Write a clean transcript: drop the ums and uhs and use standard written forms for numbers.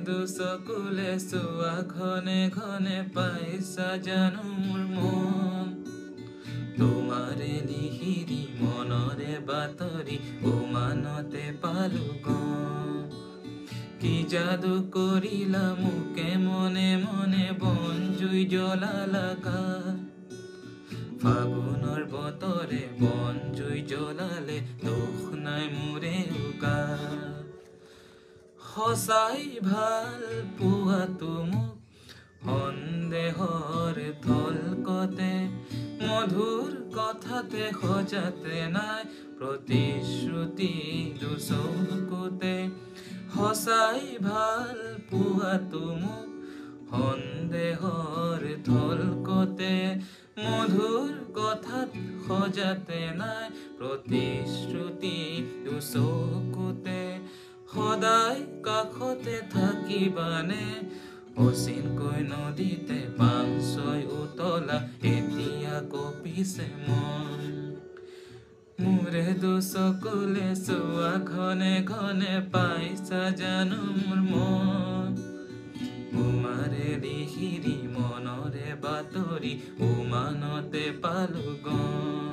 দুচকুলে চোৱা ঘনে ঘনে পাইছা জানো মোৰ মন তোমাৰে লিহিৰি মনৰে বাতৰি উমানতে পালো গম কি যাদু কৰিলা মোকে মনে মনে বন জুই জ্বলালা ফাগুনৰ বতৰে বন জুই জ্বলালে দুখ নাই মোৰে উকা সঁচাই ভাল পোৱাটো মোক সন্দেহৰ থলকতে মধুৰ কথাতে সজাতে নাই প্ৰতিশ্ৰুতি দুচকুতে সঁচাই ভাল পোৱাটো মোক সন্দেহৰ থলকতে মধুৰ কথাত সজাতে নাই প্ৰতিশ্ৰুতি দুচকুতে সদায় কাষতে থাকিবানে অচিনকৈ নদীতে পাংচৈ উতলা এতিয়া কঁপিছে মন মোৰে দুচকুলে চোৱা ঘনে ঘনে পাইছা জানো মোৰ মন তোমাৰে লিহিৰি মনৰে বাতৰি উমানতে পালো গম